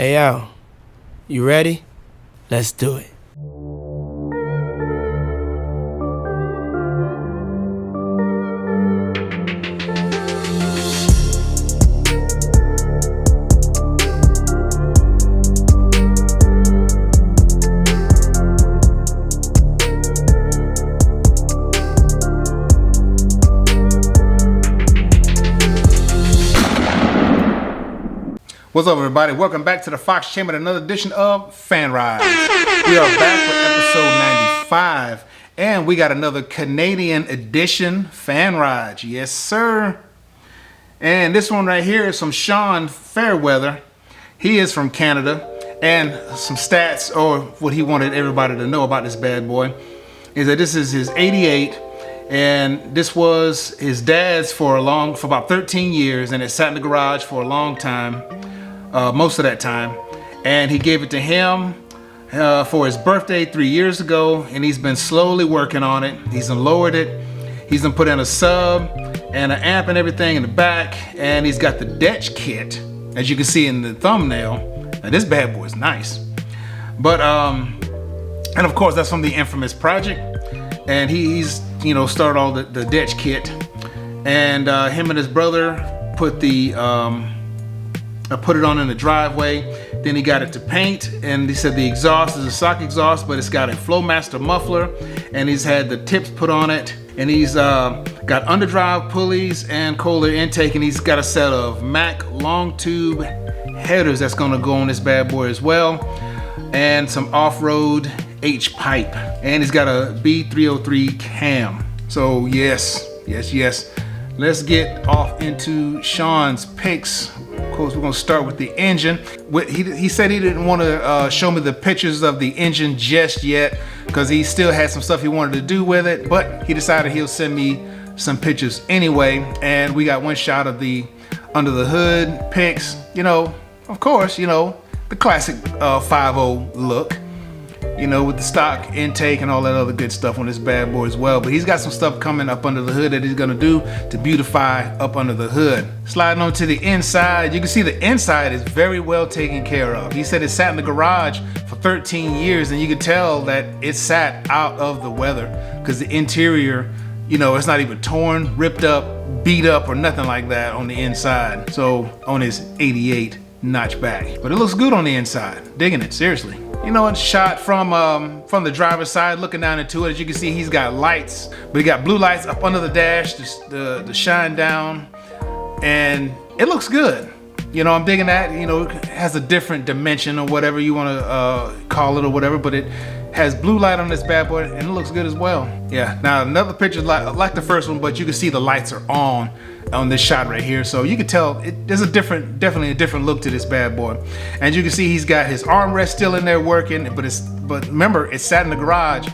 Hey yo, you ready? Let's do it. What's up, everybody? Welcome back to the Fox Chamber, another edition of Fan Rides. We are back with episode 95, and we got another Canadian edition Fan Ride. Yes, sir. And this one right here is from Sean Fairweather. He is from Canada, and some stats, or what he wanted everybody to know about this bad boy, is that this is his 88, and this was his dad's for about 13 years, and it sat in the garage for a long time. Most of that time, and he gave it to him for his birthday 3 years ago, and he's been slowly working on it. He's lowered it, he's put in a sub and an amp and everything in the back, and he's got the Dutch kit, as you can see in the thumbnail. Now this bad boy is nice, but and of course that's from the infamous project, and he's started all the Dutch kit, and him and his brother put it on in the driveway. Then he got it to paint, and he said the exhaust is a stock exhaust, but it's got a Flowmaster muffler, and he's had the tips put on it, and he's got underdrive pulleys and cold air intake, and he's got a set of Mac long tube headers that's gonna go on this bad boy as well, and some off-road H pipe, and he's got a B303 cam. So yes, let's get off into Sean's picks. Of course, we're gonna start with the engine. He said he didn't want to show me the pictures of the engine just yet, because he still had some stuff he wanted to do with it, but he decided he'll send me some pictures anyway. And we got one shot of the under the hood pics. Of course, the classic 5.0 look, with the stock intake and all that other good stuff on this bad boy as well. But he's got some stuff coming up under the hood that he's gonna do to beautify up under the hood. Sliding on to the inside, you can see the inside is very well taken care of. He said it sat in the garage for 13 years, and you can tell that it sat out of the weather, because the interior, it's not even torn, ripped up, beat up, or nothing like that on the inside. So on his 88 notchback, but it looks good on the inside. Digging it, seriously. It's shot from the driver's side, looking down into it. As you can see, he's got lights, but he got blue lights up under the dash to shine down, and it looks good. I'm digging that. It has a different dimension or whatever you want to call it or whatever, but it has blue light on this bad boy, and it looks good as well. Yeah. Now another picture like the first one, but you can see the lights are on this shot right here, so you can tell there's definitely a different look to this bad boy. And you can see he's got his armrest still in there working, but remember, it sat in the garage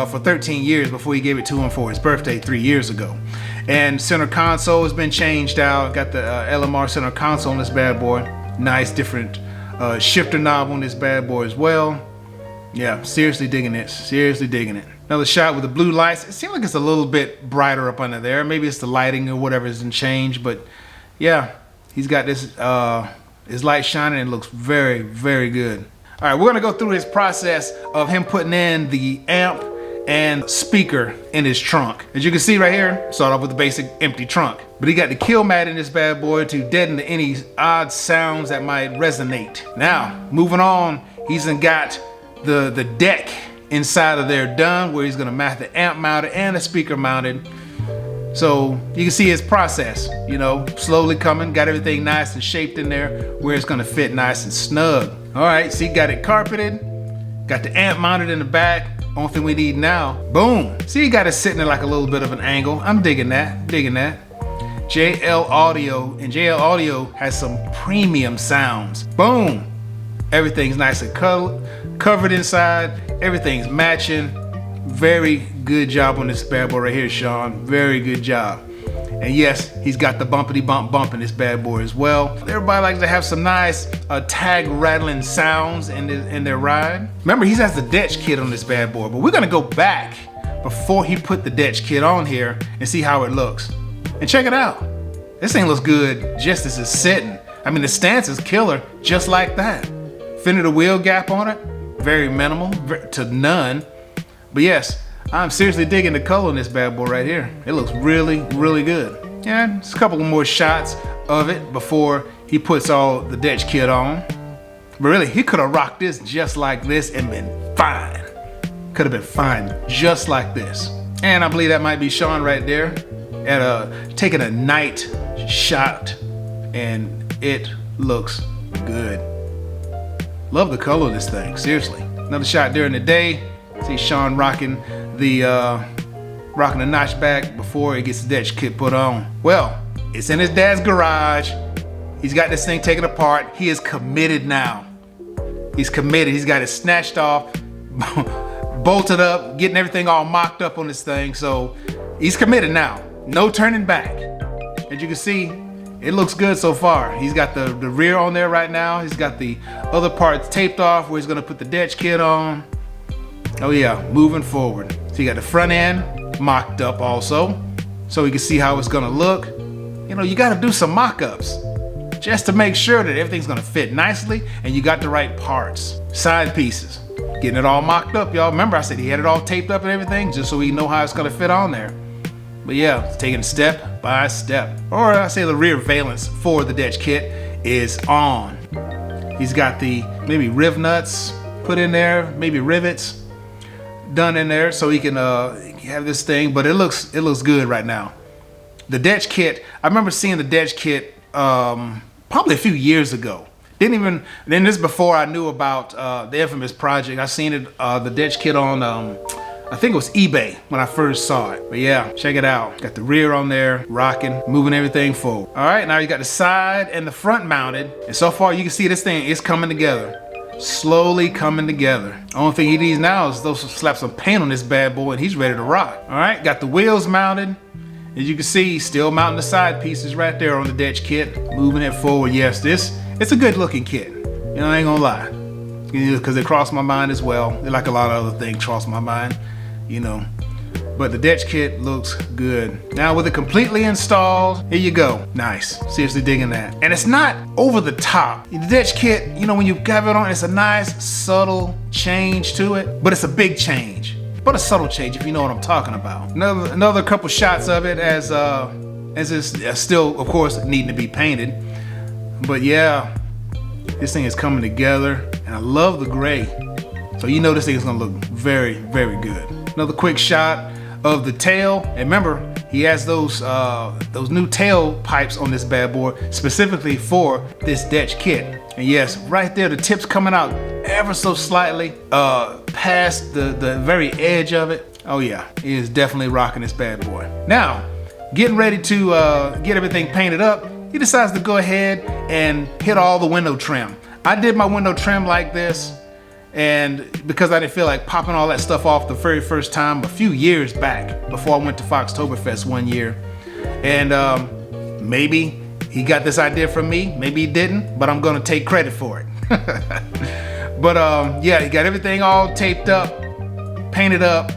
for 13 years before he gave it to him for his birthday 3 years ago. And center console has been changed out. Got the LMR center console on this bad boy. Nice different shifter knob on this bad boy as well. Yeah, seriously digging it. Seriously digging it. Another shot with the blue lights. It seems like it's a little bit brighter up under there. Maybe it's the lighting or whatever isn't changed, but yeah, he's got this his light shining, and it looks very, very good. All right, we're gonna go through his process of him putting in the amp and speaker in his trunk. As you can see right here, start off with the basic empty trunk, but he got the kill mat in this bad boy to deaden any odd sounds that might resonate. Now, moving on, he's got the deck inside of there done, where he's gonna mount the amp mounted and the speaker mounted. So you can see his process, slowly coming, got everything nice and shaped in there where it's gonna fit nice and snug. All right, see, got it carpeted, got the amp mounted in the back. Only thing we need now, boom. See, you got it sitting at like a little bit of an angle. I'm digging that, JL Audio, and JL Audio has some premium sounds. Boom. Everything's nice and covered inside. Everything's matching. Very good job on this bad boy right here, Sean. Very good job. And yes, he's got the bumpity bump in this bad boy as well. Everybody likes to have some nice tag rattling sounds in their ride. Remember, he has the Dutch kit on this bad boy, but we're gonna go back before he put the Dutch kit on here and see how it looks. And check it out. This thing looks good just as it's sitting. I mean, the stance is killer just like that. fender to wheel gap on it, very minimal to none. But yes, I'm seriously digging the color in this bad boy right here. It looks really, really good. Yeah, just a couple more shots of it before he puts all the Dutch kit on. But really, he could have rocked this just like this and been fine. Could have been fine just like this. And I believe that might be Sean right there at taking a night shot, and it looks good. Love the color of this thing, seriously. Another shot during the day. See Sean rocking the notchback before he gets the Dutch kit put on. Well, it's in his dad's garage. He's got this thing taken apart. He is committed now. He's committed. He's got it snatched off, bolted up, getting everything all mocked up on this thing. So he's committed now. No turning back. As you can see, it looks good so far. He's got the rear on there right now. He's got the other parts taped off where he's gonna put the Dutch kit on. Oh yeah, moving forward. So you got the front end mocked up also, so you can see how it's gonna look. You know, you gotta do some mock-ups just to make sure that everything's gonna fit nicely and you got the right parts. Side pieces, getting it all mocked up, y'all. Remember I said he had it all taped up and everything just so we know how it's gonna fit on there. But yeah, it's taking step by step. Or I say the rear valence for the Dutch kit is on. He's got the maybe riv nuts put in there, maybe rivets done in there so he can have this thing, but it looks good right now. The Dutch kit, I remember seeing the Dutch kit probably a few years ago. Then this before I knew about the infamous project. I seen it, the Dutch kit on I think it was eBay when I first saw it. But yeah, check it out. Got the rear on there, rocking, moving everything forward. All right, now you got the side and the front mounted. And so far you can see this thing is coming together. Slowly coming together. Only thing he needs now is those slap some paint on this bad boy and he's ready to rock. All right, got the wheels mounted. As you can see, he's still mounting the side pieces right there on the Dutch kit. Moving it forward. Yes, it's a good looking kit. You know, I ain't gonna lie. Because it crossed my mind as well. Like a lot of other things crossed my mind, you know. But the Dutch kit looks good. Now with it completely installed, here you go. Nice, seriously digging that. And it's not over the top. The Dutch kit, you know, when you have it on, it's a nice subtle change to it, but it's a big change. But a subtle change if you know what I'm talking about. Another couple shots of it as it's still, of course, needing to be painted. But yeah, this thing is coming together and I love the gray. So you know this thing is gonna look very, very good. Another quick shot of the tail. And remember, he has those new tail pipes on this bad boy specifically for this Dutch kit. And yes, right there, the tip's coming out ever so slightly past the very edge of it. Oh yeah, he is definitely rocking this bad boy. Now, getting ready to get everything painted up, he decides to go ahead and hit all the window trim. I did my window trim like this, and because I didn't feel like popping all that stuff off the very first time a few years back before I went to Foxtoberfest one year. And maybe he got this idea from me, maybe he didn't, but I'm gonna take credit for it. But yeah, he got everything all taped up, painted up,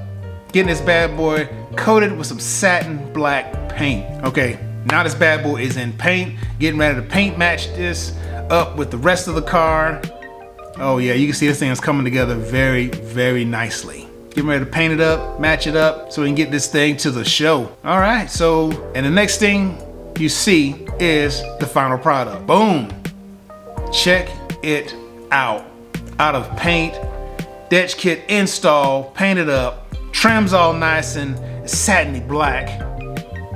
getting this bad boy coated with some satin black paint. Okay, now this bad boy is in paint, getting ready to paint match this up with the rest of the car. Oh yeah, you can see this thing is coming together very, very nicely. Getting ready to paint it up, match it up, so we can get this thing to the show. All right, so, and the next thing you see is the final product. Boom. Check it out. Out of paint, Dutch kit install, painted up, trims all nice and satiny black.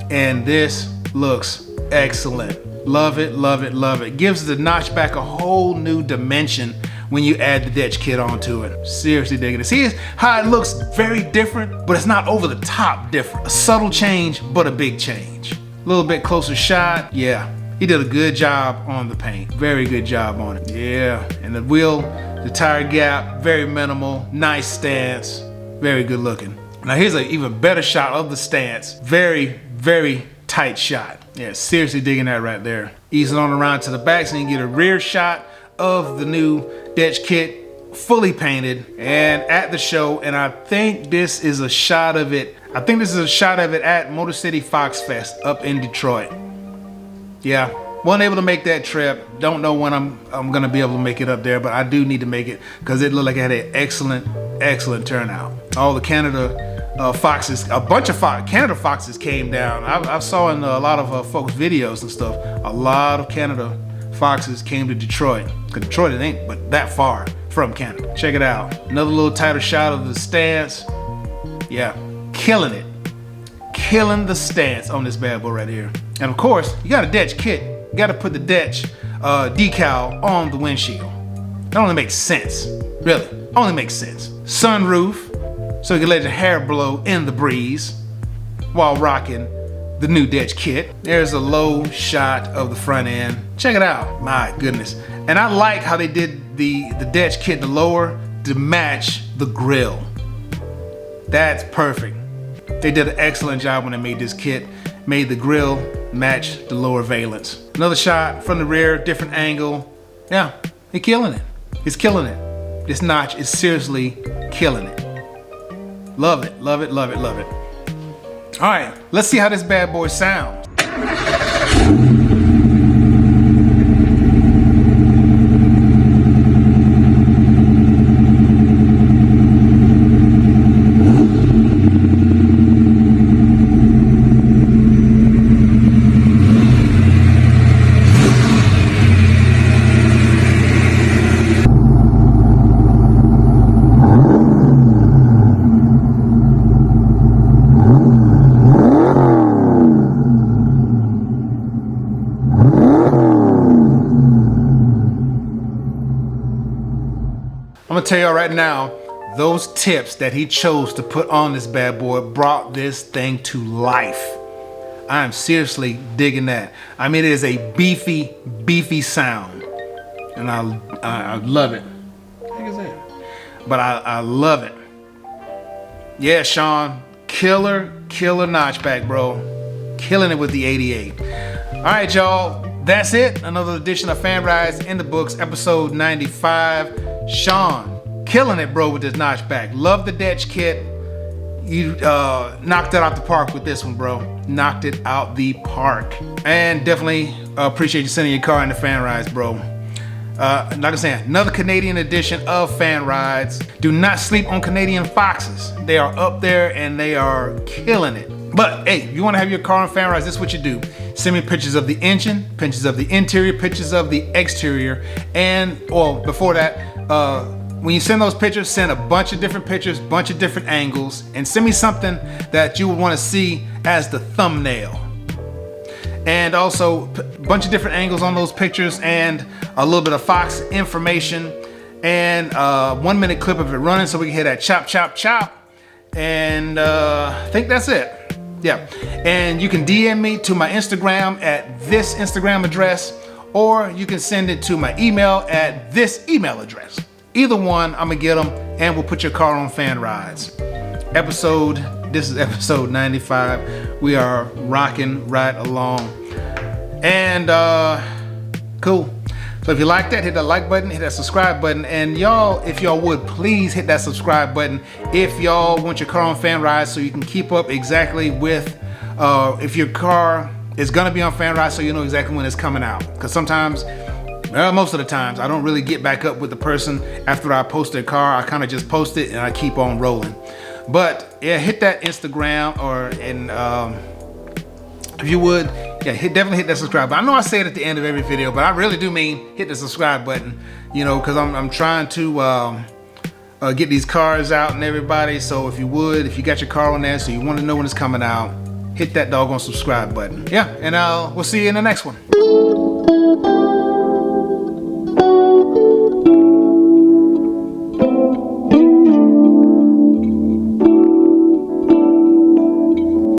And this looks excellent. Love it, love it, love it. Gives the notchback a whole new dimension when you add the Dutch kit onto it. Seriously digging it. See how it looks very different, but it's not over the top different. A subtle change, but a big change. A little bit closer shot. Yeah, he did a good job on the paint. Very good job on it. Yeah, and the wheel, the tire gap, very minimal, nice stance, very good looking. Now here's an even better shot of the stance. Very, very tight shot. Yeah, seriously digging that right there. Easing on around to the back so you can get a rear shot of the new Dutch kit fully painted and at the show. And I think this is a shot of it. I think this is a shot of it at Motor City Fox Fest up in Detroit. Yeah, Wasn't able to make that trip. Don't know when I'm gonna be able to make it up there, but I do need to make it because it looked like it had an excellent turnout. All the Canada foxes, a bunch of Canada foxes came down. I saw in a lot of folks' videos and stuff, a lot of Canada foxes came to Detroit. Because Detroit, it ain't but that far from Canada. Check it out. Another little tighter shot of the stance. Yeah, killing it. Killing the stance on this bad boy right here. And of course, you got a Detch kit. You got to put the Detch decal on the windshield. That only makes sense. Really, only makes sense. Sunroof, so you can let your hair blow in the breeze while rocking the new Detch kit. There's a low shot of the front end. Check it out. My goodness. And I like how they did the Detch kit, the lower, to match the grill. That's perfect. They did an excellent job when they made this kit. Made the grill match the lower valence. Another shot from the rear, different angle. Yeah, they're killing it. It's killing it. This notch is seriously killing it. Love it, love it, love it, love it. All right, let's see how this bad boy sounds. I'm gonna tell y'all right now, those tips that he chose to put on this bad boy brought this thing to life. I am seriously digging that. I mean, it is a beefy sound. And I love it. What is that? But I love it. Yeah, Sean, killer notchback, bro. Killing it with the 88. All right, y'all. That's it. Another edition of Fan Rides in the Books, episode 95. Sean, killing it, bro, with this notchback. Love the Detch kit. You knocked it out the park with this one, bro. Knocked it out the park. And definitely appreciate you sending your car into Fan Rides, bro. Like I said, another Canadian edition of Fan Rides. Do not sleep on Canadian foxes. They are up there and they are killing it. But hey, if you want to have your car on Fan Rides, this is what you do. Send me pictures of the engine, pictures of the interior, pictures of the exterior, and, well, before that, when you send those pictures, send a bunch of different pictures, bunch of different angles, and send me something that you would want to see as the thumbnail. And also a bunch of different angles on those pictures and a little bit of Fox information and a 1 minute clip of it running so we can hear that chop, chop, chop. And I think that's it. Yeah. And you can DM me to my Instagram at this Instagram address, or you can send it to my email at this email address. Either one, I'm gonna get them and we'll put your car on Fan Rides. This is episode 95. We are rocking right along. And cool. So if you like that, hit that like button, hit that subscribe button. And y'all, if y'all would, please hit that subscribe button if y'all want your car on Fan Rides so you can keep up exactly with, if your car is gonna be on Fan Rides so you know exactly when it's coming out. Because sometimes, most of the times, I don't really get back up with the person after I post their car. I kind of just post it and I keep on rolling. But yeah, hit that Instagram if you would, yeah, definitely hit that subscribe button. I know I say it at the end of every video, but I really do mean hit the subscribe button, you know, because I'm trying to get these cars out and everybody. So if you would, if you got your car on there, so you want to know when it's coming out, hit that doggone subscribe button. Yeah, and we'll see you in the next one.